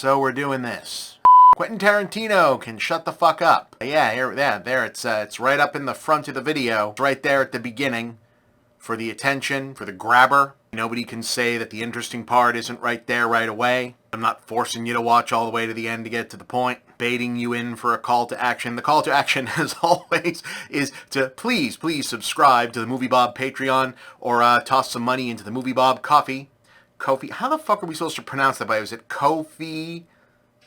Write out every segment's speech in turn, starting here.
So we're doing this. Quentin Tarantino can shut the fuck up. There, it's right up in the front of the video, right there at the beginning, for the attention, for the grabber. Nobody can say that the interesting part isn't right there right away. I'm not forcing you to watch all the way to the end to get to the point, baiting you in for a call to action. The call to action, as always, is to please subscribe to the Movie Bob Patreon or toss some money into the Movie Bob Coffee. How the fuck are we supposed to pronounce that? Is it Kofi?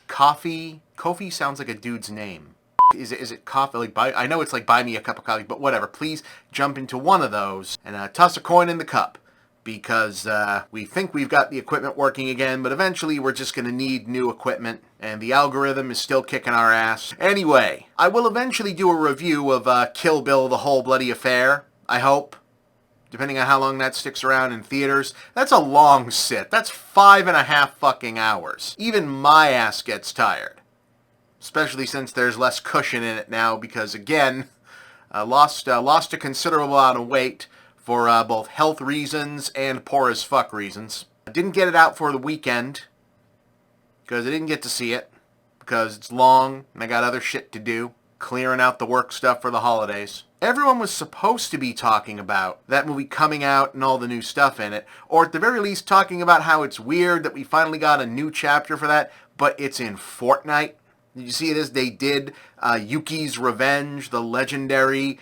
Coffee? Kofi sounds like a dude's name. Is it coffee? I know it's like buy me a cup of coffee, but whatever. Please jump into one of those and toss a coin in the cup, because we think we've got the equipment working again, but eventually we're just going to need new equipment, and the algorithm is still kicking our ass. Anyway, I will eventually do a review of Kill Bill, the whole bloody affair, I hope. Depending on how long that sticks around in theaters. That's a long sit. That's 5.5 fucking hours. Even my ass gets tired. Especially since there's less cushion in it now because, again, lost a considerable amount of weight for both health reasons and poor as fuck reasons. I didn't get it out for the weekend because I didn't get to see it because it's long and I got other shit to do, clearing out the work stuff for the holidays. Everyone was supposed to be talking about that movie coming out and all the new stuff in it, or at the very least talking about how it's weird that we finally got a new chapter for that, but it's in Fortnite. Did you see this? They did Yuki's Revenge, the legendary,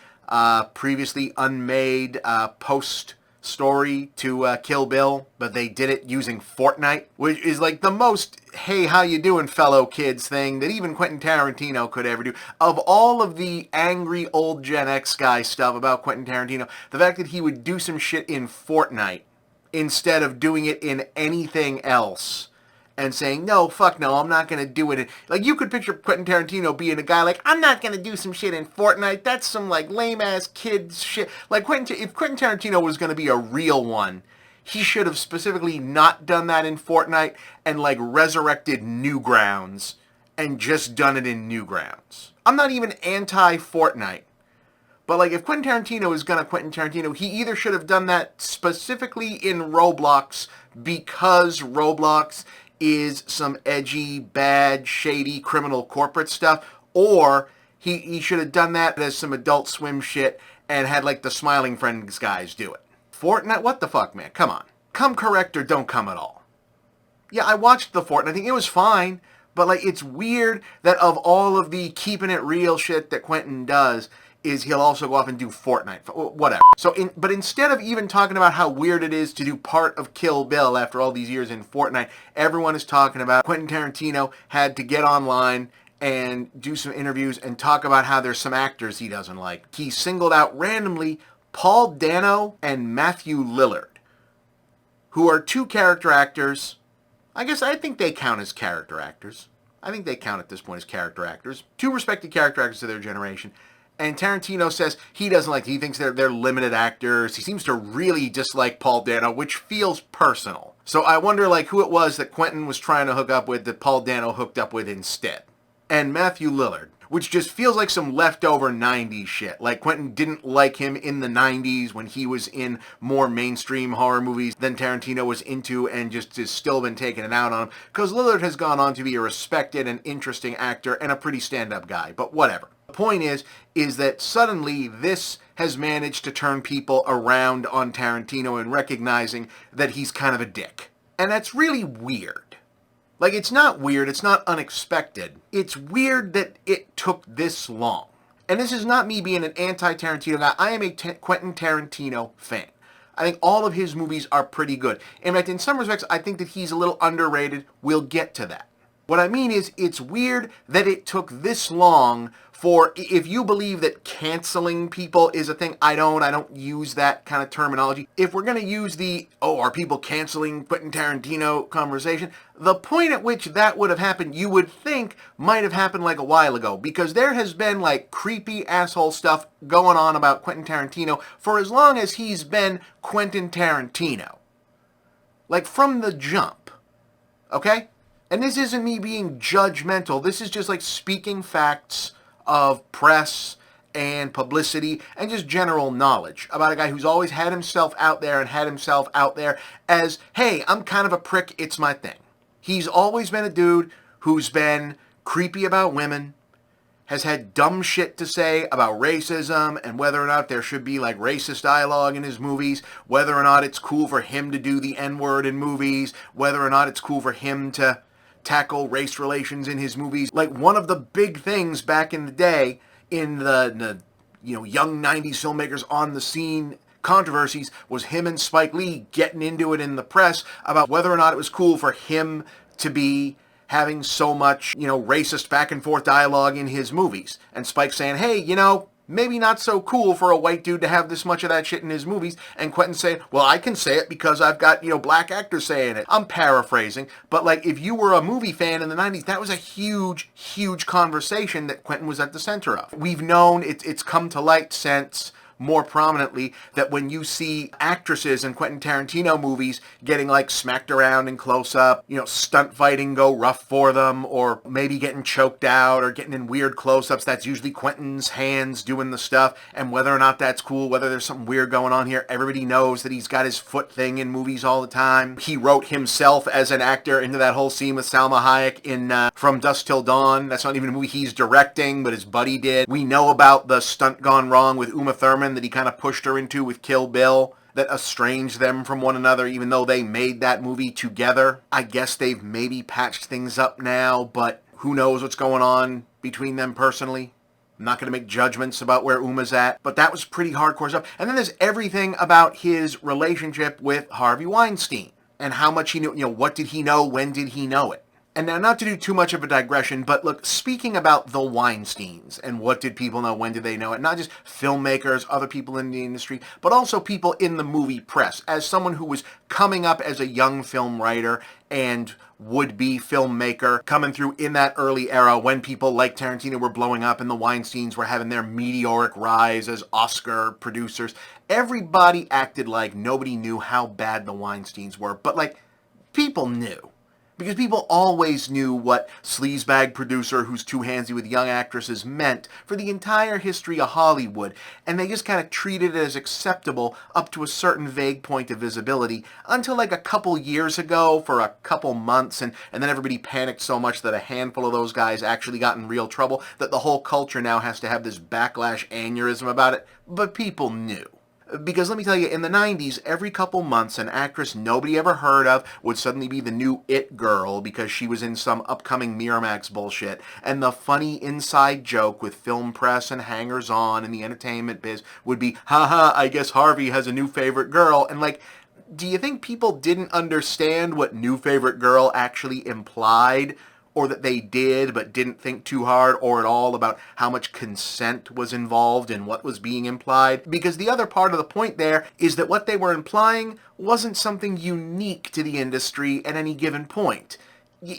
previously unmade post-story to Kill Bill, but they did it using Fortnite, which is like the most, hey, how you doing, fellow kids thing that even Quentin Tarantino could ever do. Of all of the angry old Gen X guy stuff about Quentin Tarantino, the fact that he would do some shit in Fortnite instead of doing it in anything else, and saying, no, fuck no, I'm not going to do it. Like, you could picture Quentin Tarantino being a guy like, I'm not going to do some shit in Fortnite. That's some, like, lame-ass kids shit. Like, if Quentin Tarantino was going to be a real one, he should have specifically not done that in Fortnite and, like, resurrected Newgrounds and just done it in Newgrounds. I'm not even anti-Fortnite. But, like, if Quentin Tarantino is going to Quentin Tarantino, he either should have done that specifically in Roblox because Roblox is some edgy, bad, shady, criminal corporate stuff, or he should have done that as some Adult Swim shit and had, like, the Smiling Friends guys do it. Fortnite? What the fuck, man? Come on. Come correct or don't come at all. Yeah, I watched the Fortnite. I think it was fine, but, like, it's weird that of all of the keeping it real shit that Quentin does, is he'll also go off and do Fortnite. Whatever. But instead of even talking about how weird it is to do part of Kill Bill after all these years in Fortnite, everyone is talking about Quentin Tarantino had to get online and do some interviews and talk about how there's some actors he doesn't like. He singled out randomly Paul Dano and Matthew Lillard, who are two character actors. I think they count as character actors. I think they count at this point as character actors. Two respected character actors of their generation. And Tarantino says he doesn't like, he thinks they're limited actors. He seems to really dislike Paul Dano, which feels personal. So I wonder, like, who it was that Quentin was trying to hook up with that Paul Dano hooked up with instead. And Matthew Lillard, which just feels like some leftover 90s shit. Like, Quentin didn't like him in the 90s when he was in more mainstream horror movies than Tarantino was into, and just has still been taking it out on him. Because Lillard has gone on to be a respected and interesting actor and a pretty stand-up guy, but whatever. The point is that suddenly this has managed to turn people around on Tarantino and recognizing that he's kind of a dick. And that's really weird. Like, it's not weird, it's not unexpected. It's weird that it took this long. And this is not me being an anti-Tarantino guy. I am a Quentin Tarantino fan. I think all of his movies are pretty good. In fact, in some respects, I think that he's a little underrated. We'll get to that. What I mean is, it's weird that it took this long for, if you believe that canceling people is a thing, I don't use that kind of terminology. If we're going to use the, are people canceling Quentin Tarantino conversation, the point at which that would have happened, you would think might have happened like a while ago, because there has been like creepy asshole stuff going on about Quentin Tarantino for as long as he's been Quentin Tarantino. Like, from the jump. Okay? And this isn't me being judgmental. This is just like speaking facts of press and publicity and just general knowledge about a guy who's always had himself out there and had himself out there as, hey, I'm kind of a prick, it's my thing. He's always been a dude who's been creepy about women, has had dumb shit to say about racism and whether or not there should be like racist dialogue in his movies, whether or not it's cool for him to do the N-word in movies, whether or not it's cool for him to tackle race relations in his movies. Like, one of the big things back in the day in the young 90s filmmakers on the scene controversies was him and Spike Lee getting into it in the press about whether or not it was cool for him to be having so much, racist back and forth dialogue in his movies. And Spike saying, hey, maybe not so cool for a white dude to have this much of that shit in his movies. And Quentin saying, well, I can say it because I've got, black actors saying it. I'm paraphrasing. But like, if you were a movie fan in the 90s, that was a huge, huge conversation that Quentin was at the center of. We've known it's come to light since more prominently that when you see actresses in Quentin Tarantino movies getting like smacked around in close-up, stunt fighting go rough for them, or maybe getting choked out or getting in weird close-ups, that's usually Quentin's hands doing the stuff. And whether or not that's cool, whether there's something weird going on here, everybody knows that he's got his foot thing in movies all the time. He wrote himself as an actor into that whole scene with Salma Hayek in From Dusk Till Dawn. That's not even a movie he's directing, but his buddy did. We know about the stunt gone wrong with Uma Thurman that he kind of pushed her into with Kill Bill, that estranged them from one another even though they made that movie together. I guess they've maybe patched things up now, but who knows what's going on between them personally. I'm not going to make judgments about where Uma's at, but that was pretty hardcore stuff. And then there's everything about his relationship with Harvey Weinstein and how much he knew, what did he know, when did he know it? And now, not to do too much of a digression, but look, speaking about the Weinsteins and what did people know, when did they know it, not just filmmakers, other people in the industry, but also people in the movie press. As someone who was coming up as a young film writer and would-be filmmaker, coming through in that early era when people like Tarantino were blowing up and the Weinsteins were having their meteoric rise as Oscar producers, everybody acted like nobody knew how bad the Weinsteins were, but like, people knew. Because people always knew what sleazebag producer who's too handsy with young actresses meant for the entire history of Hollywood, and they just kind of treated it as acceptable up to a certain vague point of visibility until like a couple years ago for a couple months, and then everybody panicked so much that a handful of those guys actually got in real trouble that the whole culture now has to have this backlash aneurysm about it, but people knew. Because let me tell you, in the 90s, every couple months, an actress nobody ever heard of would suddenly be the new it girl because she was in some upcoming Miramax bullshit. And the funny inside joke with film press and hangers-on in the entertainment biz would be, haha, I guess Harvey has a new favorite girl. And like, do you think people didn't understand what new favorite girl actually implied? Or that they did but didn't think too hard or at all about how much consent was involved in what was being implied? Because the other part of the point there is that what they were implying wasn't something unique to the industry at any given point.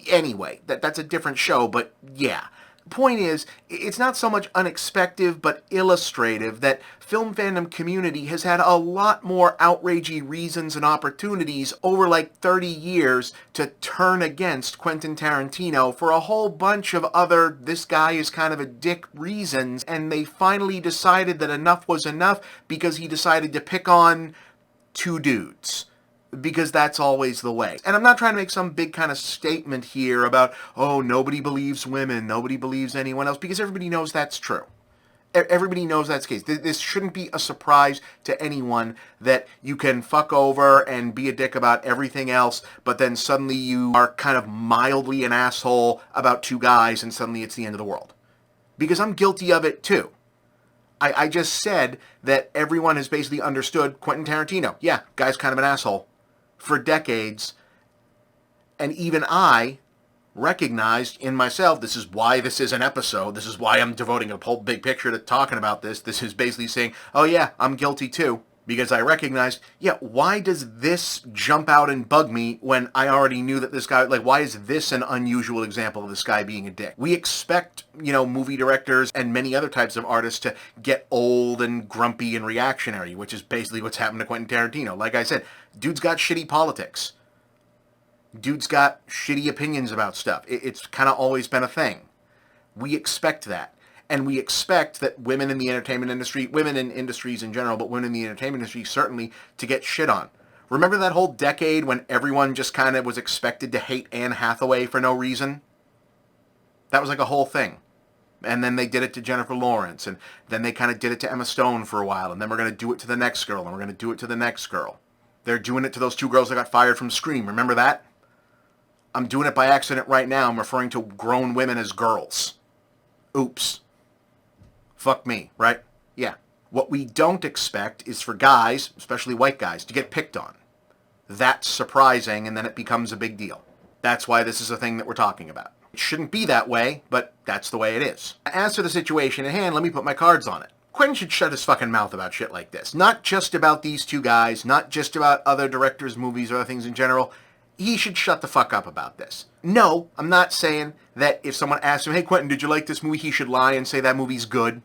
Anyway, that's a different show, but yeah. Point is, it's not so much unexpected but illustrative that film fandom community has had a lot more outragey reasons and opportunities over like 30 years to turn against Quentin Tarantino for a whole bunch of other this guy is kind of a dick reasons, and they finally decided that enough was enough because he decided to pick on two dudes. Because that's always the way. And I'm not trying to make some big kind of statement here about, oh, nobody believes women, nobody believes anyone else, because everybody knows that's true. Everybody knows that's the case. This shouldn't be a surprise to anyone that you can fuck over and be a dick about everything else, but then suddenly you are kind of mildly an asshole about two guys and suddenly it's the end of the world. Because I'm guilty of it too. I just said that everyone has basically understood Quentin Tarantino. Yeah, guy's kind of an asshole. For decades, and even I recognized in myself, this is why this is an episode, this is why I'm devoting a whole big picture to talking about this. This is basically saying, oh yeah, I'm guilty too. Because I recognized, yeah, why does this jump out and bug me when I already knew that this guy, like, why is this an unusual example of this guy being a dick? We expect, movie directors and many other types of artists to get old and grumpy and reactionary, which is basically what's happened to Quentin Tarantino. Like I said, dude's got shitty politics. Dude's got shitty opinions about stuff. It's kind of always been a thing. We expect that. And we expect that women in the entertainment industry, women in industries in general, but women in the entertainment industry certainly, to get shit on. Remember that whole decade when everyone just kind of was expected to hate Anne Hathaway for no reason? That was like a whole thing. And then they did it to Jennifer Lawrence, and then they kind of did it to Emma Stone for a while, and then we're going to do it to the next girl, and we're going to do it to the next girl. They're doing it to those 2 girls that got fired from Scream. Remember that? I'm doing it by accident right now. I'm referring to grown women as girls. Oops. Fuck me, right? Yeah. What we don't expect is for guys, especially white guys, to get picked on. That's surprising, and then it becomes a big deal. That's why this is a thing that we're talking about. It shouldn't be that way, but that's the way it is. As for the situation at hand, let me put my cards on it. Quentin should shut his fucking mouth about shit like this. Not just about these 2 guys, not just about other directors' movies or other things in general. He should shut the fuck up about this. No, I'm not saying that if someone asks him, hey Quentin, did you like this movie, he should lie and say that movie's good.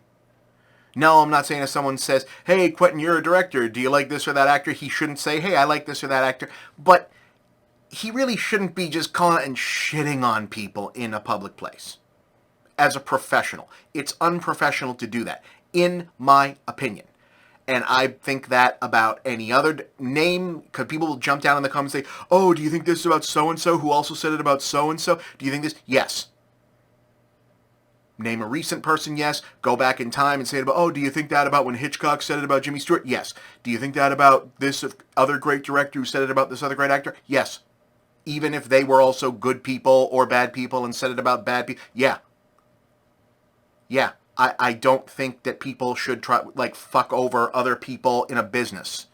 No, I'm not saying if someone says, hey Quentin, you're a director, do you like this or that actor, he shouldn't say, hey, I like this or that actor. But he really shouldn't be just calling and shitting on people in a public place. As a professional. It's unprofessional to do that, in my opinion. And I think that about any other name, because people will jump down in the comments and say, oh, do you think this is about so-and-so who also said it about so-and-so? Do you think this? Yes. Name a recent person, yes. Go back in time and say it about, oh, do you think that about when Hitchcock said it about Jimmy Stewart? Yes. Do you think that about this other great director who said it about this other great actor? Yes. Even if they were also good people or bad people and said it about bad people. Yeah. Yeah. I don't think that people should try, like, fuck over other people in a business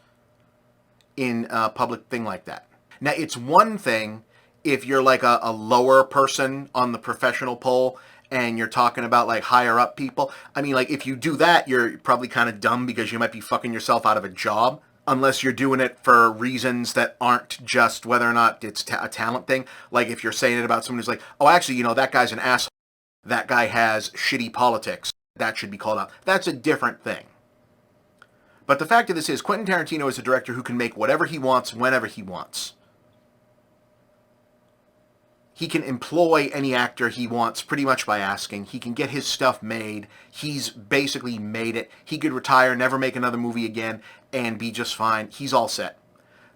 in a public thing like that. Now, it's one thing if you're like a lower person on the professional pole and you're talking about like higher up people. I mean, like, if you do that, you're probably kind of dumb because you might be fucking yourself out of a job. Unless you're doing it for reasons that aren't just whether or not it's a talent thing. Like if you're saying it about someone who's like, oh, actually, that guy's an asshole. That guy has shitty politics. That should be called out. That's a different thing. But the fact of this is, Quentin Tarantino is a director who can make whatever he wants, whenever he wants. He can employ any actor he wants pretty much by asking. He can get his stuff made. He's basically made it. He could retire, never make another movie again, and be just fine. He's all set.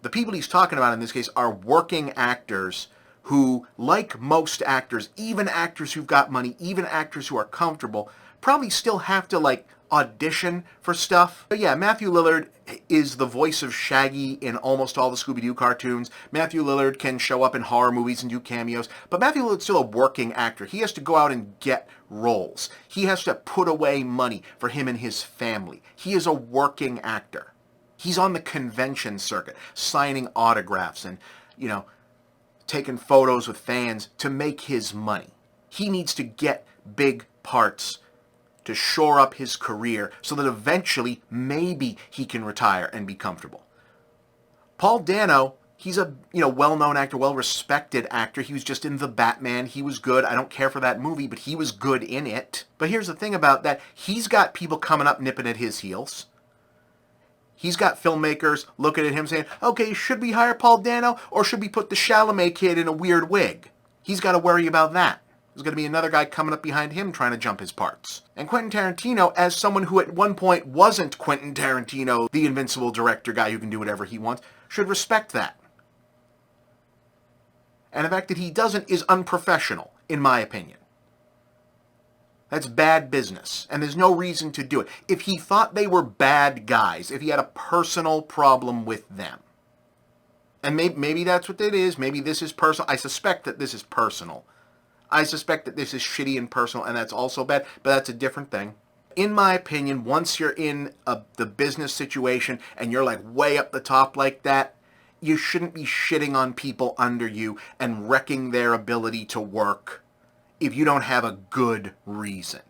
The people he's talking about in this case are working actors who, like most actors, even actors who've got money, even actors who are comfortable, probably still have to, like, audition for stuff. But yeah, Matthew Lillard is the voice of Shaggy in almost all the Scooby-Doo cartoons. Matthew Lillard can show up in horror movies and do cameos. But Matthew Lillard's still a working actor. He has to go out and get roles. He has to put away money for him and his family. He is a working actor. He's on the convention circuit, signing autographs and, taking photos with fans to make his money. He needs to get big parts to shore up his career so that eventually maybe he can retire and be comfortable. Paul Dano, he's a well-known actor, well-respected actor. He was just in The Batman. He was good. I don't care for that movie, but he was good in it. But here's the thing about that. He's got people coming up nipping at his heels. He's got filmmakers looking at him saying, okay, should we hire Paul Dano or should we put the Chalamet kid in a weird wig? He's got to worry about that. There's going to be another guy coming up behind him trying to jump his parts. And Quentin Tarantino, as someone who at one point wasn't Quentin Tarantino, the invincible director guy who can do whatever he wants, should respect that. And the fact that he doesn't is unprofessional, in my opinion. That's bad business, and there's no reason to do it. If he thought they were bad guys, if he had a personal problem with them, and maybe that's what it is, maybe this is personal. I suspect that this is personal. I suspect that this is shitty and personal, and that's also bad, but that's a different thing. In my opinion, once you're in the business situation and you're like way up the top like that, you shouldn't be shitting on people under you and wrecking their ability to work if you don't have a good reason.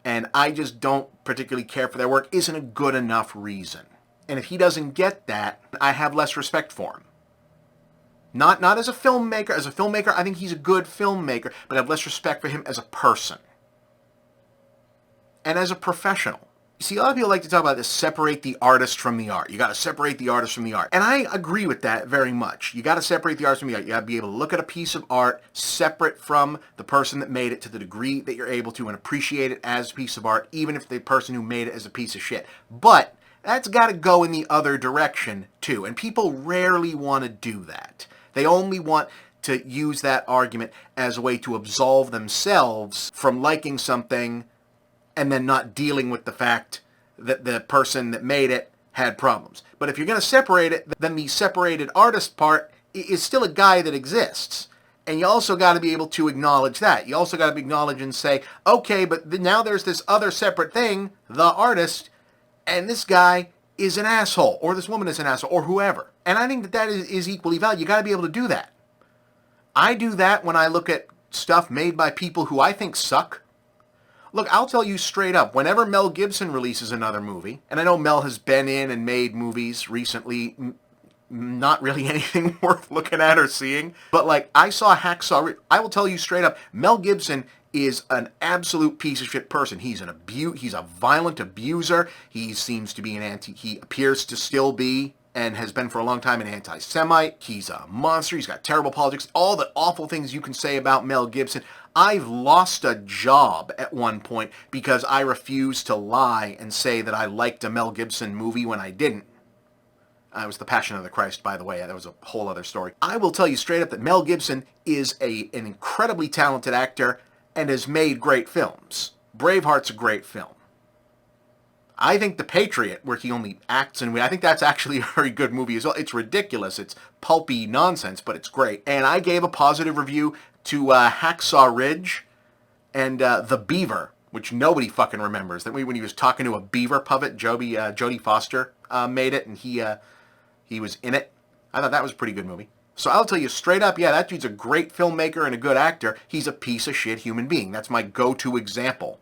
And I just don't particularly care for their work isn't a good enough reason. And if he doesn't get that, I have less respect for him. Not as a filmmaker. As a filmmaker, I think he's a good filmmaker, but I have less respect for him as a person. And as a professional. You see, a lot of people like to talk about this, separate the artist from the art. You got to separate the artist from the art. And I agree with that very much. You got to separate the artist from the art. You got to be able to look at a piece of art separate from the person that made it to the degree that you're able to and appreciate it as a piece of art, even if the person who made it is a piece of shit. But that's got to go in the other direction, too. And people rarely want to do that. They only want to use that argument as a way to absolve themselves from liking something and then not dealing with the fact that the person that made it had problems. But if you're going to separate it, then the separated artist part is still a guy that exists. And you also got to be able to acknowledge that. You also got to acknowledge and say, okay, but now there's this other separate thing, the artist, and this guy is an asshole, or this woman is an asshole, or whoever. And I think that is equally valid. You got to be able to do that. I do that when I look at stuff made by people who I think suck. Look, I'll tell you straight up, whenever Mel Gibson releases another movie, and I know Mel has been in and made movies recently, not really anything worth looking at or seeing, but like I saw Hacksaw, I will tell you straight up, Mel Gibson is an absolute piece of shit person. He's a violent abuser. He seems to be he appears to still be and has been for a long time an anti-Semite. He's a monster. He's got terrible politics. All the awful things you can say about Mel Gibson. I've lost a job at one point because I refused to lie and say that I liked a Mel Gibson movie when I didn't. It was The Passion of the Christ, by the way. That was a whole other story. I will tell you straight up that Mel Gibson is an incredibly talented actor and has made great films. Braveheart's a great film. I think The Patriot, where he only acts I think that's actually a very good movie as well. It's ridiculous. It's pulpy nonsense, but it's great. And I gave a positive review to Hacksaw Ridge and The Beaver, which nobody fucking remembers. That when he was talking to a beaver puppet, Jodie Foster made it, and he was in it. I thought that was a pretty good movie. So I'll tell you straight up, yeah, that dude's a great filmmaker and a good actor. He's a piece of shit human being. That's my go-to example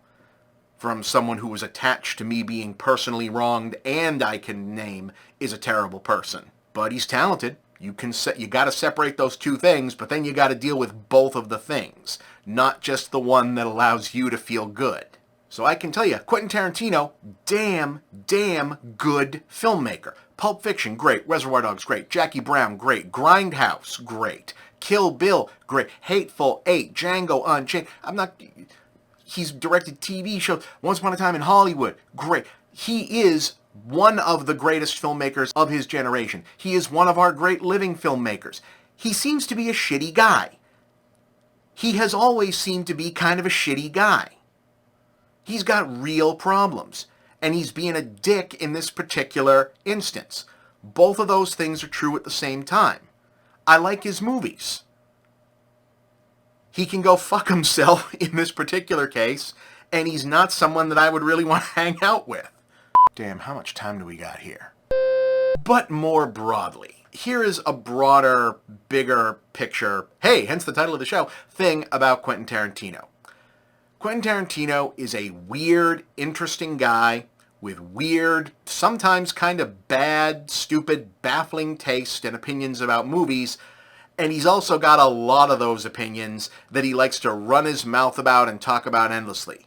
from someone who was attached to me being personally wronged and I can name is a terrible person. But he's talented. You got to separate those two things, but then you got to deal with both of the things, not just the one that allows you to feel good. So I can tell you, Quentin Tarantino, damn good filmmaker. Pulp Fiction, great. Reservoir Dogs, great. Jackie Brown, great. Grindhouse, great. Kill Bill, great. Hateful Eight, Django Unchained. He's directed TV shows. Once Upon a Time in Hollywood, great. He is one of the greatest filmmakers of his generation. He is one of our great living filmmakers. He seems to be a shitty guy. He has always seemed to be kind of a shitty guy. He's got real problems, and he's being a dick in this particular instance. Both of those things are true at the same time. I like his movies. He can go fuck himself in this particular case, and he's not someone that I would really want to hang out with. Damn, how much time do we got here? But more broadly, here is a broader, bigger picture, hey, hence the title of the show, thing about Quentin Tarantino. Quentin Tarantino is a weird, interesting guy with weird, sometimes kind of bad, stupid, baffling taste and opinions about movies, and he's also got a lot of those opinions that he likes to run his mouth about and talk about endlessly.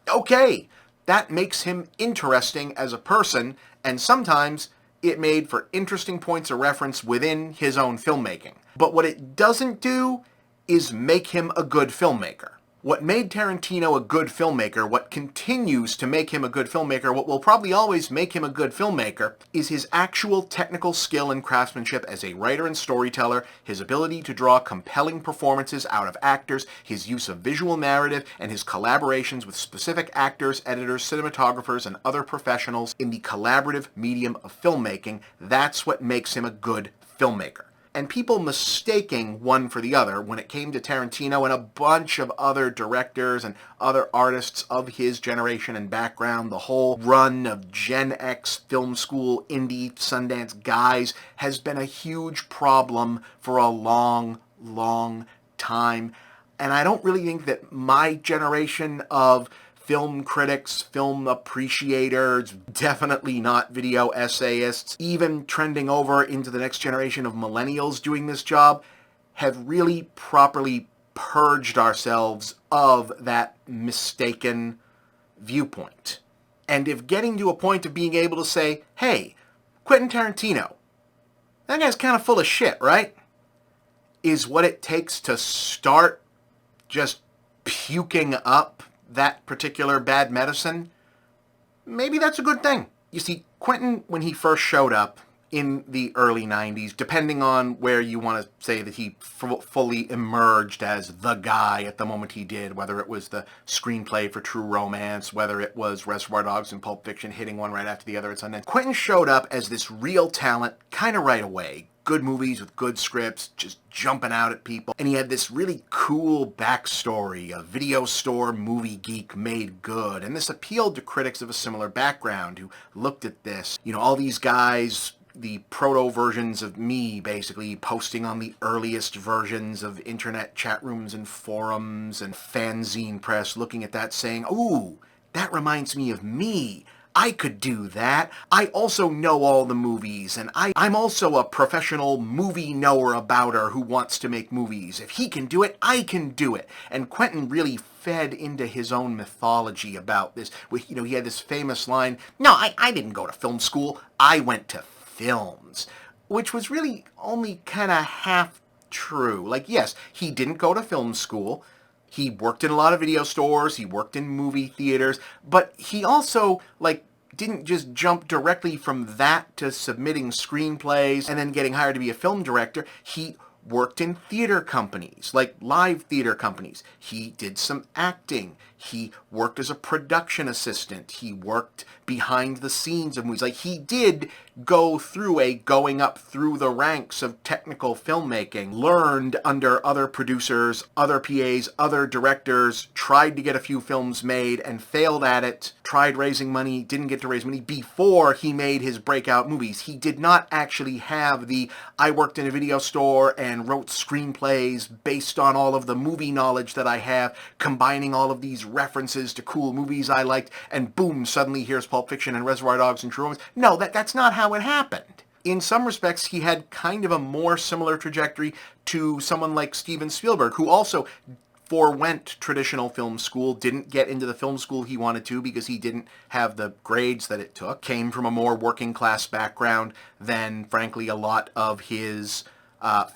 Okay, that makes him interesting as a person, and sometimes it made for interesting points of reference within his own filmmaking. But what it doesn't do is make him a good filmmaker. What made Tarantino a good filmmaker, what continues to make him a good filmmaker, what will probably always make him a good filmmaker, is his actual technical skill and craftsmanship as a writer and storyteller, his ability to draw compelling performances out of actors, his use of visual narrative, and his collaborations with specific actors, editors, cinematographers, and other professionals in the collaborative medium of filmmaking. That's what makes him a good filmmaker. And people mistaking one for the other when it came to Tarantino and a bunch of other directors and other artists of his generation and background, the whole run of Gen X film school indie Sundance guys has been a huge problem for a long, long time. And I don't really think that my generation of film critics, film appreciators, definitely not video essayists, even trending over into the next generation of millennials doing this job, have really properly purged ourselves of that mistaken viewpoint. And if getting to a point of being able to say, hey, Quentin Tarantino, that guy's kind of full of shit, right? Is what it takes to start just puking up that particular bad medicine, maybe that's a good thing. You see, Quentin, when he first showed up in the early 90s, depending on where you want to say that he fully emerged as the guy at the moment he did, whether it was the screenplay for True Romance, whether it was Reservoir Dogs and Pulp Fiction hitting one right after the other at Sundance. Quentin showed up as this real talent kind of right away. Good movies with good scripts, just jumping out at people. And he had this really cool backstory, a video store movie geek made good. And this appealed to critics of a similar background who looked at this. You know, all these guys, the proto versions of me, basically posting on the earliest versions of internet chat rooms and forums and fanzine press, looking at that saying, ooh, that reminds me of me. I could do that. I also know all the movies, and I'm also a professional movie knower-abouter who wants to make movies. If he can do it, I can do it. And Quentin really fed into his own mythology about this. You know, he had this famous line, no, I didn't go to film school. I went to films, which was really only kind of half true. Like, yes, he didn't go to film school. He worked in a lot of video stores, he worked in movie theaters, but he also, like, didn't just jump directly from that to submitting screenplays and then getting hired to be a film director. He worked in theater companies, like live theater companies. He did some acting. He worked as a production assistant. He worked behind the scenes of movies. Like, he did go through going up through the ranks of technical filmmaking, learned under other producers, other PAs, other directors, tried to get a few films made and failed at it, tried raising money, didn't get to raise money before he made his breakout movies. He did not actually have I worked in a video store and wrote screenplays based on all of the movie knowledge that I have, combining all of these references to cool movies I liked, and boom, suddenly here's Pulp Fiction and Reservoir Dogs and True Romance. No, that's not how it happened. In some respects, he had kind of a more similar trajectory to someone like Steven Spielberg, who also forewent traditional film school, didn't get into the film school he wanted to because he didn't have the grades that it took, came from a more working class background than, frankly, a lot of his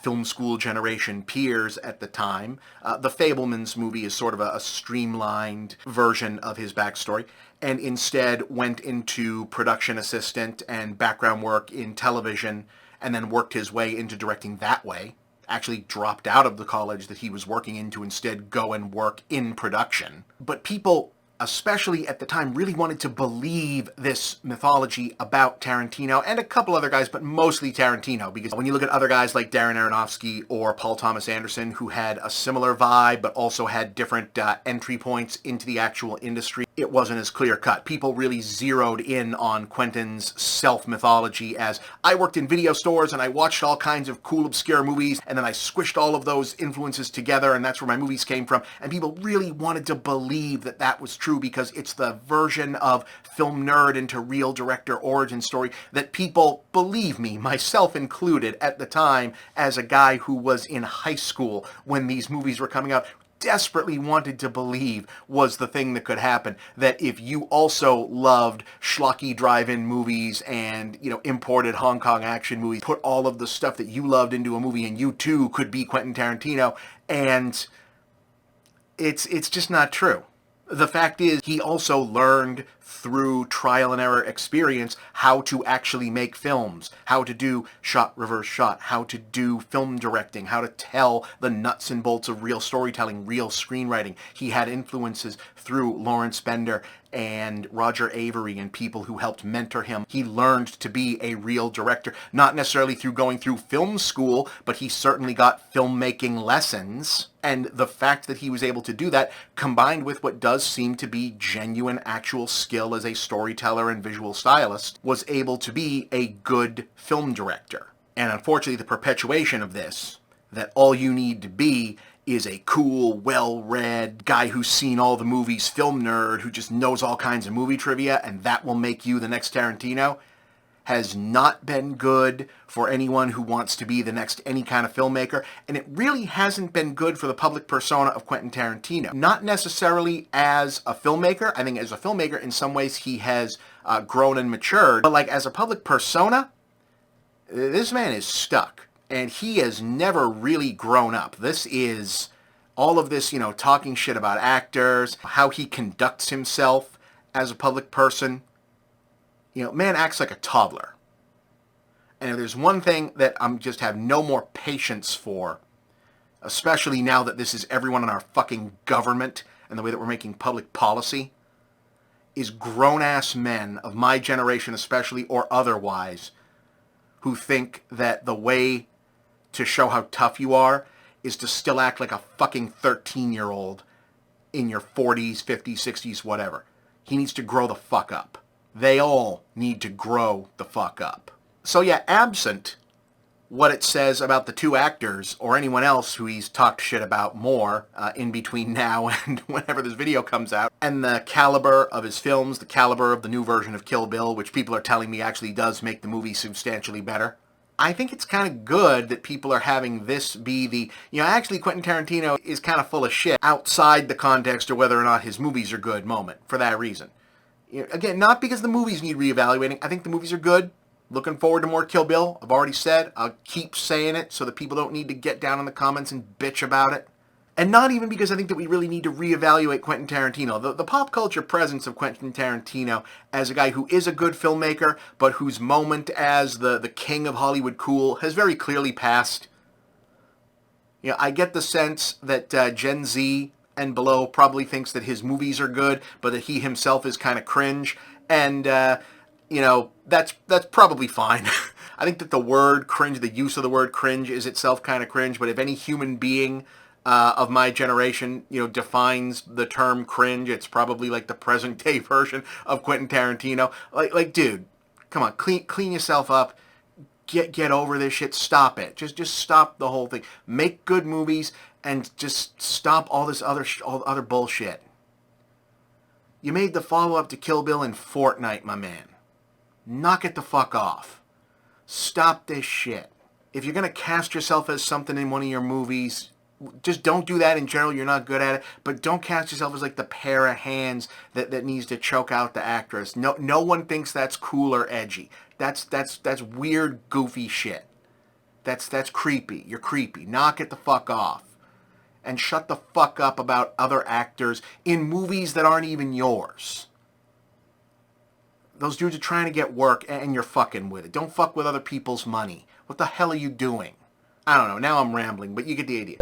film school generation peers at the time. The Fabelmans movie is sort of a streamlined version of his backstory, and instead went into production assistant and background work in television, and then worked his way into directing that way. Actually dropped out of the college that he was working in to instead go and work in production. But people, especially at the time, really wanted to believe this mythology about Tarantino and a couple other guys, but mostly Tarantino, because when you look at other guys like Darren Aronofsky or Paul Thomas Anderson, who had a similar vibe but also had different entry points into the actual industry, it wasn't as clear-cut. People really zeroed in on Quentin's self-mythology as, I worked in video stores and I watched all kinds of cool, obscure movies, and then I squished all of those influences together, and that's where my movies came from. And people really wanted to believe that that was true because it's the version of film nerd into real director origin story that people, believe me, myself included at the time, as a guy who was in high school when these movies were coming out, desperately wanted to believe was the thing that could happen. That if you also loved schlocky drive-in movies and, you know, imported Hong Kong action movies, put all of the stuff that you loved into a movie and you too could be Quentin Tarantino, and it's just not true. The fact is, he also learned through trial and error experience how to actually make films, how to do shot, reverse shot, how to do film directing, how to tell the nuts and bolts of real storytelling, real screenwriting. He had influences through Lawrence Bender and Roger Avery and people who helped mentor him. He learned to be a real director, not necessarily through going through film school, but he certainly got filmmaking lessons. And the fact that he was able to do that, combined with what does seem to be genuine actual skill as a storyteller and visual stylist, was able to be a good film director. And unfortunately, the perpetuation of this, that all you need to be is a cool, well-read guy who's seen all the movies, film nerd, who just knows all kinds of movie trivia, and that will make you the next Tarantino, has not been good for anyone who wants to be the next any kind of filmmaker, and it really hasn't been good for the public persona of Quentin Tarantino. Not necessarily as a filmmaker. I think as a filmmaker, in some ways, he has grown and matured, but like as a public persona, this man is stuck. And he has never really grown up. This is all of this, you know, talking shit about actors, how he conducts himself as a public person. You know, man acts like a toddler. And if there's one thing that I'm just have no more patience for, especially now that this is everyone in our fucking government and the way that we're making public policy, is grown-ass men of my generation especially, or otherwise, who think that the way to show how tough you are is to still act like a fucking 13-year-old in your 40s, 50s, 60s, whatever. He needs to grow the fuck up. They all need to grow the fuck up. So yeah, absent what it says about the two actors or anyone else who he's talked shit about more in between now and whenever this video comes out, and the caliber of his films, the caliber of the new version of Kill Bill, which people are telling me actually does make the movie substantially better, I think it's kind of good that people are having this be the, actually Quentin Tarantino is kind of full of shit outside the context of whether or not his movies are good moment, for that reason. Again, not because the movies need reevaluating. I think the movies are good. Looking forward to more Kill Bill. I've already said. I'll keep saying it so that people don't need to get down in the comments and bitch about it. And not even because I think that we really need to reevaluate Quentin Tarantino. The pop culture presence of Quentin Tarantino as a guy who is a good filmmaker, but whose moment as the king of Hollywood cool has very clearly passed. I get the sense that Gen Z and below probably thinks that his movies are good, but that he himself is kind of cringe. And, that's probably fine. I think that the word cringe, the use of the word cringe is itself kind of cringe, but if any human being of my generation, defines the term cringe, it's probably like the present day version of Quentin Tarantino. Like, dude, come on, clean yourself up. Get over this shit. Stop it. Just stop the whole thing. Make good movies and just stop all this all other bullshit. You made the follow-up to Kill Bill in Fortnite, my man. Knock it the fuck off. Stop this shit. If you're going to cast yourself as something in one of your movies, just don't do that in general. You're not good at it. But don't cast yourself as like the pair of hands that needs to choke out the actress. No one thinks that's cool or edgy. That's weird, goofy shit. That's creepy. You're creepy. Knock it the fuck off. And shut the fuck up about other actors in movies that aren't even yours. Those dudes are trying to get work and you're fucking with it. Don't fuck with other people's money. What the hell are you doing? I don't know. Now I'm rambling, but you get the idea.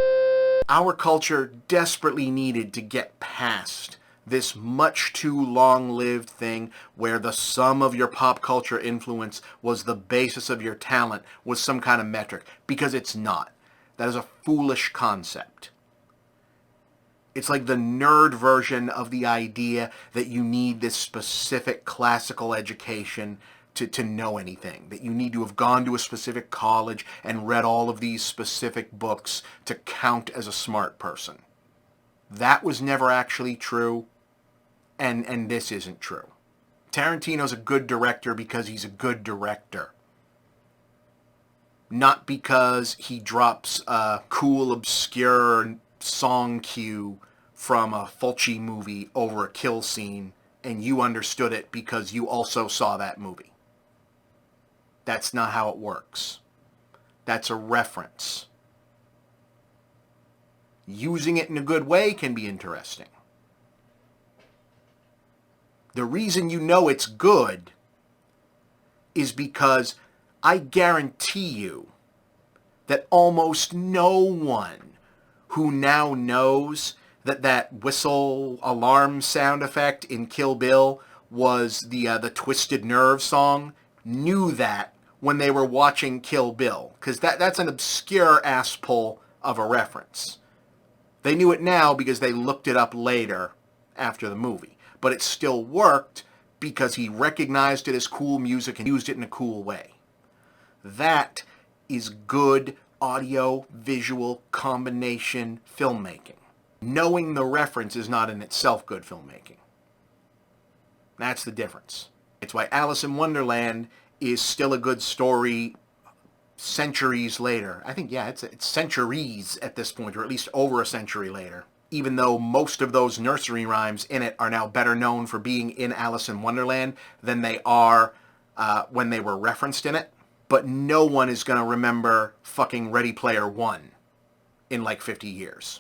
Our culture desperately needed to get past this much too long-lived thing where the sum of your pop culture influence was the basis of your talent, was some kind of metric, because it's not. That is a foolish concept. It's like the nerd version of the idea that you need this specific classical education to know anything, that you need to have gone to a specific college and read all of these specific books to count as a smart person. That was never actually true, and this isn't true. Tarantino's a good director because he's a good director. Not because he drops a cool, obscure song cue from a Fulci movie over a kill scene and you understood it because you also saw that movie. That's not how it works. That's a reference. Using it in a good way can be interesting. The reason you know it's good is because I guarantee you that almost no one who now knows that whistle alarm sound effect in Kill Bill was the Twisted Nerve song knew that when they were watching Kill Bill, because that's an obscure ass pull of a reference. They knew it now because they looked it up later after the movie, but it still worked because he recognized it as cool music and used it in a cool way. That is good audio-visual combination filmmaking. Knowing the reference is not in itself good filmmaking. That's the difference. It's why Alice in Wonderland is still a good story centuries later. I think, yeah, it's centuries at this point, or at least over a century later. Even though most of those nursery rhymes in it are now better known for being in Alice in Wonderland than they are when they were referenced in it. But no one is going to remember fucking Ready Player One in like 50 years.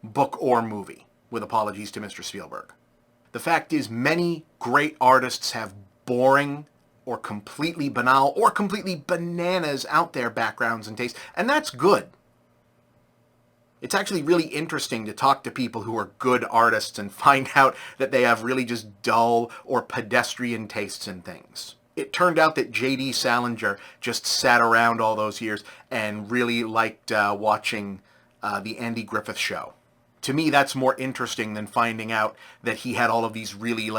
Book or movie, with apologies to Mr. Spielberg. The fact is, many great artists have boring, or completely banal or completely bananas out there backgrounds and tastes, and that's good. It's actually really interesting to talk to people who are good artists and find out that they have really just dull or pedestrian tastes in things. It turned out that J.D. Salinger just sat around all those years and really liked watching the Andy Griffith Show. To me, that's more interesting than finding out that he had all of these really,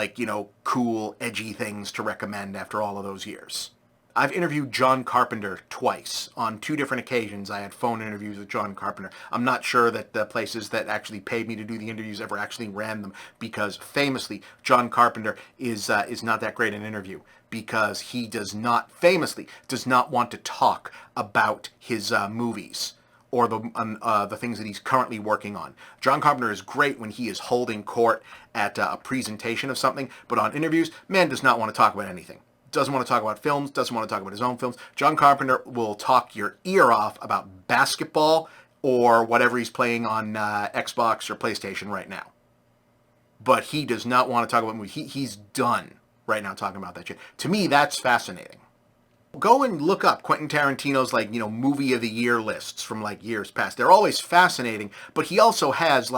cool, edgy things to recommend after all of those years. I've interviewed John Carpenter twice. On 2 different occasions, I had phone interviews with John Carpenter. I'm not sure that the places that actually paid me to do the interviews ever actually ran them, because famously, John Carpenter is not that great an interview, because he famously does not want to talk about his movies or the things that he's currently working on. John Carpenter is great when he is holding court at a presentation of something, but on interviews, man does not want to talk about anything. Doesn't want to talk about films, doesn't want to talk about his own films. John Carpenter will talk your ear off about basketball or whatever he's playing on Xbox or PlayStation right now. But he does not want to talk about movies. He's done right now talking about that shit. To me, that's fascinating. Go and look up Quentin Tarantino's movie of the year lists from years past. They're always fascinating, but he also has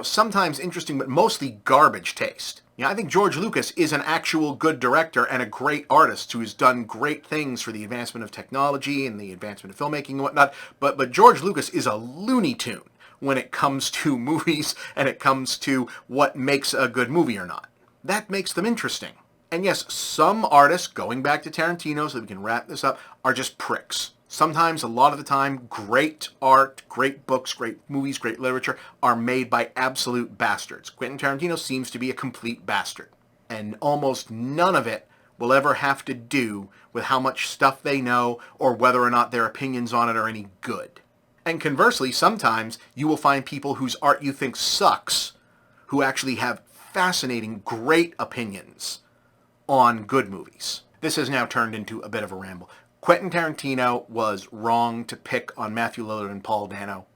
sometimes interesting but mostly garbage taste. I think George Lucas is an actual good director and a great artist who has done great things for the advancement of technology and the advancement of filmmaking and whatnot, but George Lucas is a Looney Tune when it comes to movies and it comes to what makes a good movie or not. That makes them interesting. And yes, some artists, going back to Tarantino so we can wrap this up, are just pricks. Sometimes, a lot of the time, great art, great books, great movies, great literature are made by absolute bastards. Quentin Tarantino seems to be a complete bastard. And almost none of it will ever have to do with how much stuff they know or whether or not their opinions on it are any good. And conversely, sometimes you will find people whose art you think sucks who actually have fascinating, great opinions on good movies. This has now turned into a bit of a ramble. Quentin Tarantino was wrong to pick on Matthew Lillard and Paul Dano.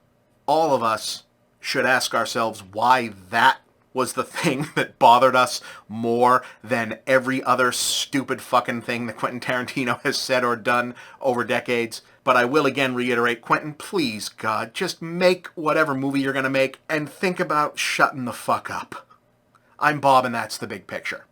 All of us should ask ourselves why that was the thing that bothered us more than every other stupid fucking thing that Quentin Tarantino has said or done over decades. But I will again reiterate, Quentin, please, God, just make whatever movie you're going to make and think about shutting the fuck up. I'm Bob, and that's the big picture.